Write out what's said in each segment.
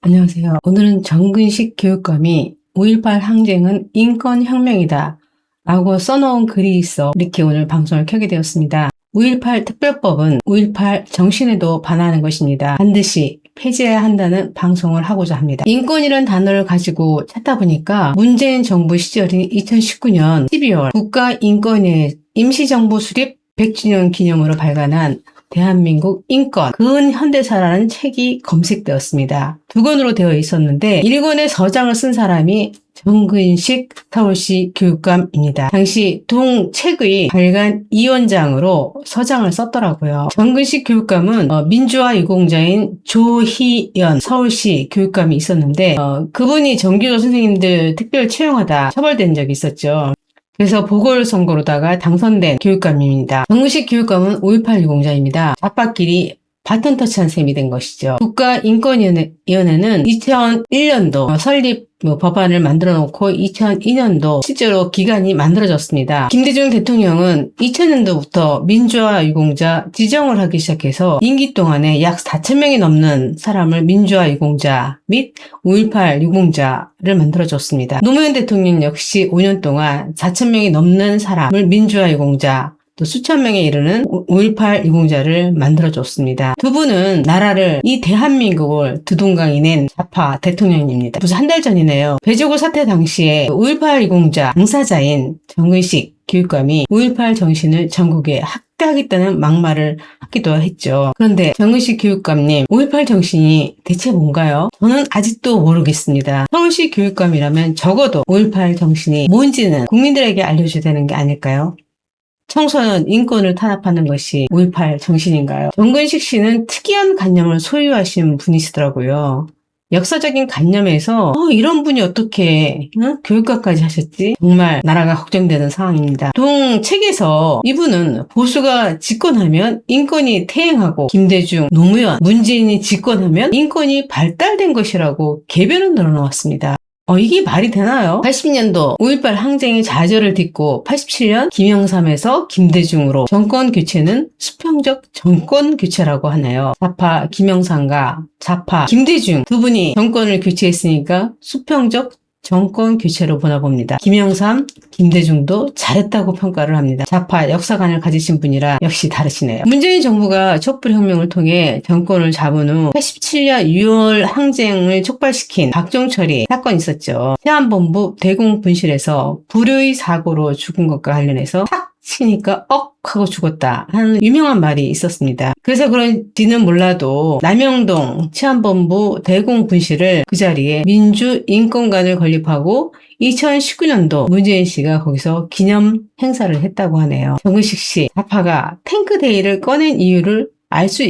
안녕하세요. 오늘은 정근식 교육감이 5.18 항쟁은 인권혁명이다 라고 써놓은 글이 있어 이렇게 오늘 방송을 켜게 되었습니다. 5.18 특별법은 5.18 정신에도 반하는 것입니다. 반드시 폐지해야 한다는 방송을 하고자 합니다. 인권이란 단어를 가지고 찾다 보니까 문재인 정부 시절인 2019년 12월 국가인권위의 임시정부 수립 100주년 기념으로 발간한 대한민국 인권 근현대사라는 책이 검색되었습니다. 2권으로 되어 있었는데 1권의 서장을 쓴 사람이 정근식 서울시 교육감입니다. 당시 동책의 발간 2원장으로 서장을 썼더라고요. 정근식 교육감은 민주화 유공자인 조희연 서울시 교육감이 있었는데 그분이 정규조 선생님들 특별 채용하다 처벌된 적이 있었죠. 그래서 보궐선거로다가 당선된 교육감입니다. 정근식 교육감은 5.18 유공자입니다. 좌파끼리 바톤 터치한 셈이 된 것이죠. 국가인권위원회는 2001년도 설립 법안을 만들어 놓고 2002년도 실제로 기간이 만들어졌습니다. 김대중 대통령은 2000년도부터 민주화 유공자 지정을 하기 시작해서 임기 동안에 약 4,000명이 넘는 사람을 민주화 유공자 및 5.18 유공자를 만들어줬습니다. 노무현 대통령 역시 5년 동안 4,000명이 넘는 사람을 민주화 유공자 또 수천 명에 이르는 5.18 유공자를 만들어줬습니다. 두 분은 나라를 이 대한민국을 두동강이 낸 좌파 대통령입니다. 무슨 한 달 전이네요. 배조구 사태 당시에 5.18 유공자 당사자인 정근식 교육감이 5.18 정신을 전국에 확대하겠다는 막말을 하기도 했죠. 그런데 정근식 교육감님 5.18 정신이 대체 뭔가요? 저는 아직도 모르겠습니다. 서울시 교육감이라면 적어도 5.18 정신이 뭔지는 국민들에게 알려줘야 되는 게 아닐까요? 청소년 인권을 탄압하는 것이 5.18 정신인가요? 정근식 씨는 특이한 관념을 소유하신 분이시더라고요. 역사적인 관념에서 이런 분이 어떻게 교육과까지 하셨지? 정말 나라가 걱정되는 상황입니다. 동책에서 이분은 보수가 집권하면 인권이 퇴행하고 김대중, 노무현, 문재인이 집권하면 인권이 발달된 것이라고 개변을 늘어놓았습니다. 이게 말이 되나요? 80년도 5.18 항쟁의 좌절을 딛고 87년 김영삼에서 김대중으로 정권 교체는 수평적 정권 교체라고 하네요. 좌파 김영삼과 좌파 김대중 두 분이 정권을 교체했으니까 수평적 정권 교체로 보나 봅니다. 김영삼, 김대중도 잘했다고 평가를 합니다. 좌파 역사관을 가지신 분이라 역시 다르시네요. 문재인 정부가 촛불혁명을 통해 정권을 잡은 후 87년 6월 항쟁을 촉발시킨 박정철이 사건이 있었죠. 태안본부 대공분실에서 불효의 사고로 죽은 것과 관련해서 탁 치니까 하고 죽었다 하는 유명한 말이 있었습니다. 그래서 그런지는 몰라도 남영동 치안본부 대공분실을 그 자리에 민주인권관을 건립하고 2019년도 문재인 씨가 거기서 기념 행사를 했다고 하네요. 정근식 씨, 좌파가 탱크데이를 꺼낸 이유를 알 수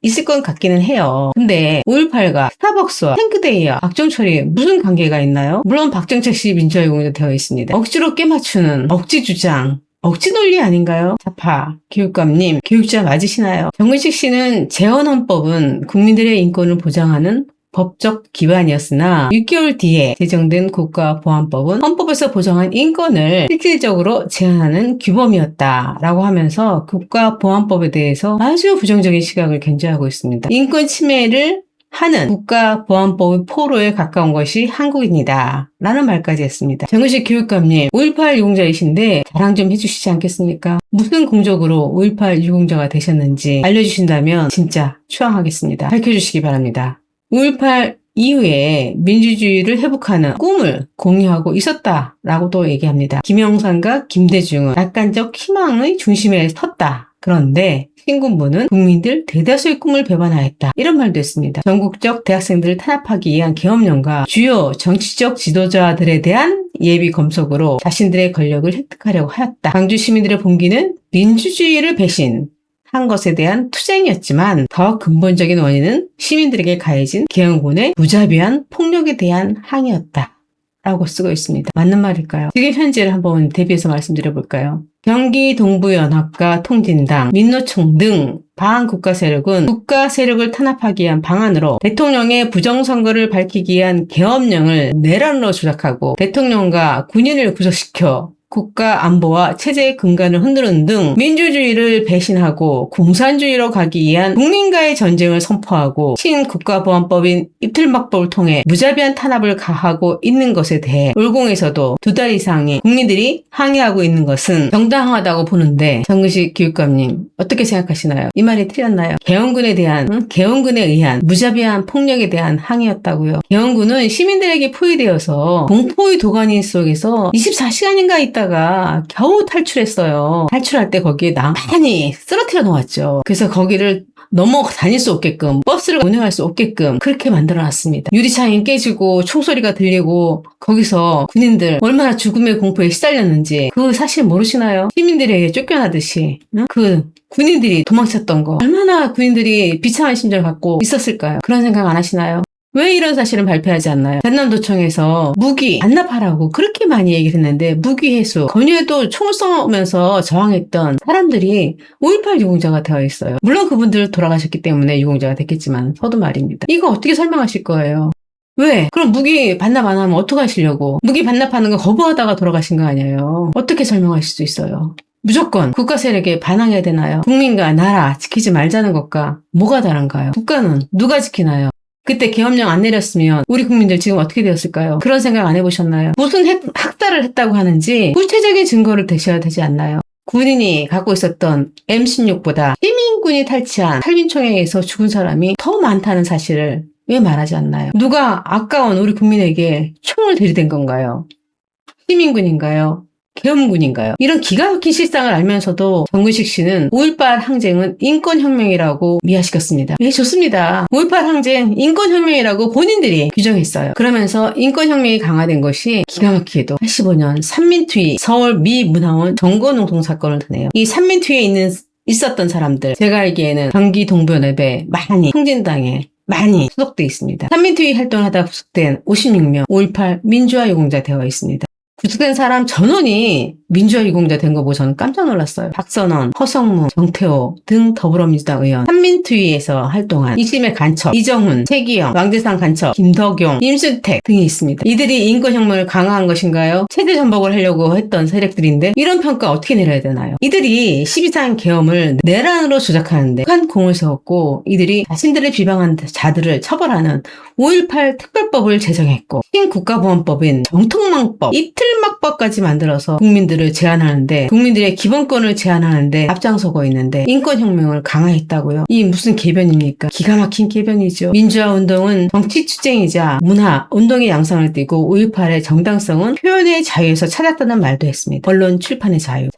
있을 것 같기는 해요. 근데 5.18과 스타벅스와 탱크데이와 박정철이 무슨 관계가 있나요? 물론 박정철 씨 민주화 유공자 되어 있습니다. 억지로 깨맞추는 억지 주장, 억지 논리 아닌가요? 좌파 교육감님, 교육자 맞으시나요? 정근식 씨는 재헌헌법은 국민들의 인권을 보장하는 법적 기반이었으나 6개월 뒤에 제정된 국가보안법은 헌법에서 보장한 인권을 실질적으로 제한하는 규범이었다라고 하면서 국가보안법에 대해서 아주 부정적인 시각을 견지하고 있습니다. 인권 침해를 하는 국가보안법의 포로에 가까운 것이 한국입니다. 라는 말까지 했습니다. 정근식 교육감님, 5.18 유공자이신데 자랑 좀 해주시지 않겠습니까? 무슨 공적으로 5.18 유공자가 되셨는지 알려주신다면 진짜 추앙하겠습니다. 밝혀주시기 바랍니다. 5.18 이후에 민주주의를 회복하는 꿈을 공유하고 있었다라고도 얘기합니다. 김영삼과 김대중은 낙관적 희망의 중심에 섰다. 그런데 신군부는 국민들 대다수의 꿈을 배반하였다. 이런 말도 했습니다. 전국적 대학생들을 탄압하기 위한 계엄령과 주요 정치적 지도자들에 대한 예비 검속으로 자신들의 권력을 획득하려고 하였다. 광주 시민들의 봉기는 민주주의를 배신한 것에 대한 투쟁이었지만 더 근본적인 원인은 시민들에게 가해진 계엄군의 무자비한 폭력에 대한 항의였다. 라고 쓰고 있습니다. 맞는 말일까요? 지금 현재를 한번 대비해서 말씀드려볼까요? 경기 동부연합과 통진당, 민노총 등 반국가 세력은 국가 세력을 탄압하기 위한 방안으로 대통령의 부정선거를 밝히기 위한 계엄령을 내란으로 조작하고 대통령과 군인을 구속시켜 국가 안보와 체제의 근간을 흔드는 등 민주주의를 배신하고 공산주의로 가기 위한 국민과의 전쟁을 선포하고 신국가보안법인 입틀막법을 통해 무자비한 탄압을 가하고 있는 것에 대해 울공에서도 2달 이상의 국민들이 항의하고 있는 것은 정당하다고 보는데 정근식 교육감님 어떻게 생각하시나요? 이 말이 틀렸나요? 개헌군에 의한 무자비한 폭력에 대한 항의였다고요. 개헌군은 시민들에게 포위되어서 공포의 도가니 속에서 24시간인가 있다가 겨우 탈출했어요. 탈출할 때 거기에 많이 쓰러뜨려 놓았죠. 그래서 거기를 넘어 다닐 수 없게끔, 버스를 운행할 수 없게끔 그렇게 만들어놨습니다. 유리창이 깨지고 총소리가 들리고 거기서 군인들 얼마나 죽음의 공포에 시달렸는지 그 사실 모르시나요? 시민들에게 쫓겨나듯이 그 군인들이 도망쳤던 거 얼마나 군인들이 비참한 심정을 갖고 있었을까요? 그런 생각 안 하시나요? 왜 이런 사실은 발표하지 않나요? 전남도청에서 무기 반납하라고 그렇게 많이 얘기를 했는데 무기 회수, 건의에도 총을 쏘면서 저항했던 사람들이 5.18 유공자가 되어 있어요. 물론 그분들 돌아가셨기 때문에 유공자가 됐겠지만 서도 말입니다. 이거 어떻게 설명하실 거예요? 왜? 그럼 무기 반납 안 하면 어떡하시려고? 무기 반납하는 거 거부하다가 돌아가신 거 아니에요? 어떻게 설명하실 수 있어요? 무조건 국가 세력에 반항해야 되나요? 국민과 나라 지키지 말자는 것과 뭐가 다른가요? 국가는 누가 지키나요? 그때 계엄령 안 내렸으면 우리 국민들 지금 어떻게 되었을까요? 그런 생각 안 해보셨나요? 무슨 학살을 했다고 하는지 구체적인 증거를 대셔야 되지 않나요? 군인이 갖고 있었던 M16보다 시민군이 탈취한 칼빈총에 의해서 죽은 사람이 더 많다는 사실을 왜 말하지 않나요? 누가 아까운 우리 국민에게 총을 들이댄 건가요? 시민군인가요? 계엄군인가요? 이런 기가 막힌 실상을 알면서도 정근식 씨는 5.18 항쟁은 인권혁명이라고 미화시켰습니다. 예, 좋습니다. 5.18 항쟁 인권혁명이라고 본인들이 규정했어요. 그러면서 인권혁명이 강화된 것이 기가 막히게도 85년 삼민투의 서울 미 문화원 정거농성 사건을 드네요. 이 삼민투의에 있었던 사람들, 제가 알기에는 경기 동부연합에 많이 통진당에 많이 소속돼 있습니다. 삼민투의 활동을 하다 구속된 56명 5.18 민주화 유공자 되어 있습니다. 구속된 사람 전원이 민주화 유공자 된 거 보고 저는 깜짝 놀랐어요. 박선원, 허성무, 정태호 등 더불어민주당 의원, 삼민투의에서 활동한 이심의 간첩, 이정훈, 최기영, 왕대상 간첩, 김덕용, 임순택 등이 있습니다. 이들이 인권혁명을 강화한 것인가요? 체제 전복을 하려고 했던 세력들인데 이런 평가 어떻게 내려야 되나요? 이들이 12.3 계엄을 내란으로 조작하는데 큰 공을 세웠고 이들이 자신들을 비방한 자들을 처벌하는 5.18 특별법을 제정했고 신국가보안법인 정통망법, 입틀막법까지 만들어서 국민들을 제한하는데 국민들의 기본권을 제한하는데 앞장서고 있는데 인권혁명을 강화했다고요? 이 무슨 개변입니까? 기가 막힌 개변이죠. 민주화운동은 정치투쟁이자 문화운동의 양상을 띠고 5.18의 정당성은 표현의 자유에서 찾았다는 말도 했습니다. 언론 출판의 자유,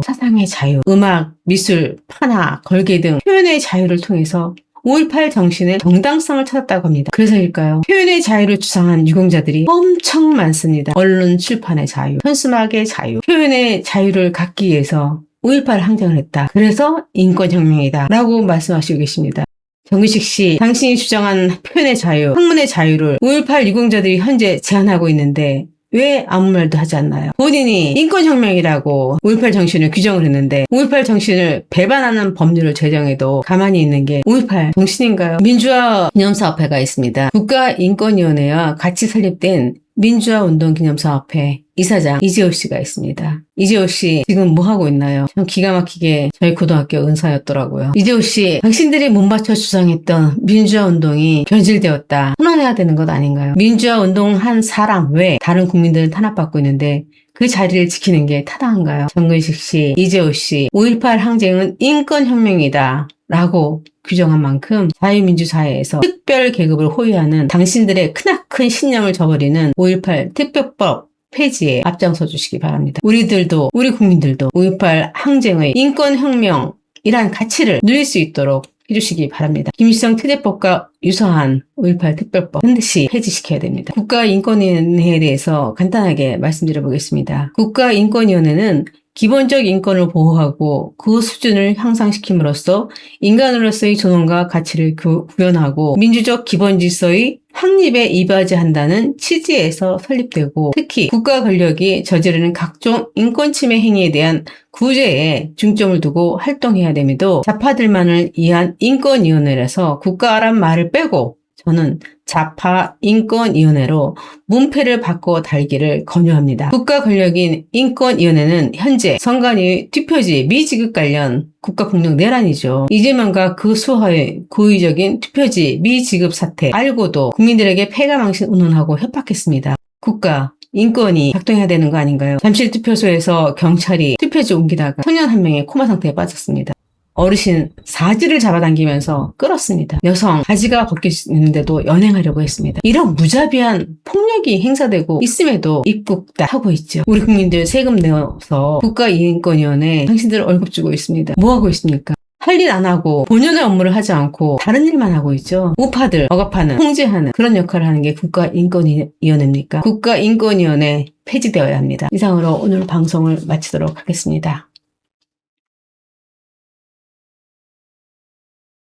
사상의 자유, 음악, 미술, 판화, 걸개 등 표현의 자유를 통해서 5.18 정신의 정당성을 찾았다고 합니다. 그래서일까요? 표현의 자유를 주장한 유공자들이 엄청 많습니다. 언론 출판의 자유, 현수막의 자유, 표현의 자유를 갖기 위해서 5.18 항쟁을 했다. 그래서 인권혁명이다 라고 말씀하시고 계십니다. 정근식 씨, 당신이 주장한 표현의 자유, 학문의 자유를 5.18 유공자들이 현재 제한하고 있는데 왜 아무 말도 하지 않나요? 본인이 인권혁명이라고 5.18 정신을 규정을 했는데 5.18 정신을 배반하는 법률을 제정해도 가만히 있는 게 5.18 정신인가요? 민주화 기념사업회가 있습니다. 국가인권위원회와 같이 설립된 민주화운동기념사업회 이사장 이재호 씨가 있습니다. 이재호 씨 지금 뭐 하고 있나요? 참 기가 막히게 저희 고등학교 은사였더라고요. 이재호 씨, 당신들이 몸바쳐 주장했던 민주화운동이 변질되었다. 혼란해야 되는 것 아닌가요? 민주화운동 한 사람 외 다른 국민들은 탄압받고 있는데 그 자리를 지키는 게 타당한가요? 정근식 씨, 이재호 씨, 5.18 항쟁은 인권혁명이다 라고 규정한 만큼 자유민주사회에서 특별 계급을 호위하는 당신들의 크나큰 신념을 저버리는 5.18 특별법 폐지에 앞장서 주시기 바랍니다. 우리 국민들도 5.18 항쟁의 인권혁명이란 가치를 누릴 수 있도록 해주시기 바랍니다. 김일성 특례법과 유사한 5.18 특별법 반드시 폐지시켜야 됩니다. 국가인권위원회에 대해서 간단하게 말씀드려 보겠습니다. 국가인권위원회는 기본적 인권을 보호하고 그 수준을 향상시킴으로써 인간으로서의 존엄과 가치를 구현하고 민주적 기본 질서의 확립에 이바지한다는 취지에서 설립되고 특히 국가 권력이 저지르는 각종 인권 침해 행위에 대한 구제에 중점을 두고 활동해야 됨에도 좌파들만을 위한 인권위원회라서 국가란 말을 빼고 저는 좌파 인권위원회로 문패를 바꿔 달기를 권유합니다. 국가 권력인 인권위원회는 현재 선관위 투표지 미지급 관련 국가폭력 내란이죠. 이재명과 그 수하의 고의적인 투표지 미지급 사태 알고도 국민들에게 패가망신 운운하고 협박했습니다. 국가 인권이 작동해야 되는 거 아닌가요? 잠실 투표소에서 경찰이 투표지 옮기다가 소년 한 명이 코마 상태에 빠졌습니다. 어르신 사지를 잡아당기면서 끌었습니다. 여성 바지가 벗겨지는데도 연행하려고 했습니다. 이런 무자비한 폭력이 행사되고 있음에도 입국다 하고 있죠. 우리 국민들 세금 내어서 국가인권위원회 당신들 월급 주고 있습니다. 뭐 하고 있습니까? 할 일 안 하고 본연의 업무를 하지 않고 다른 일만 하고 있죠. 우파들 억압하는, 통제하는 그런 역할을 하는 게 국가인권위원회입니까? 국가인권위원회 폐지되어야 합니다. 이상으로 오늘 방송을 마치도록 하겠습니다.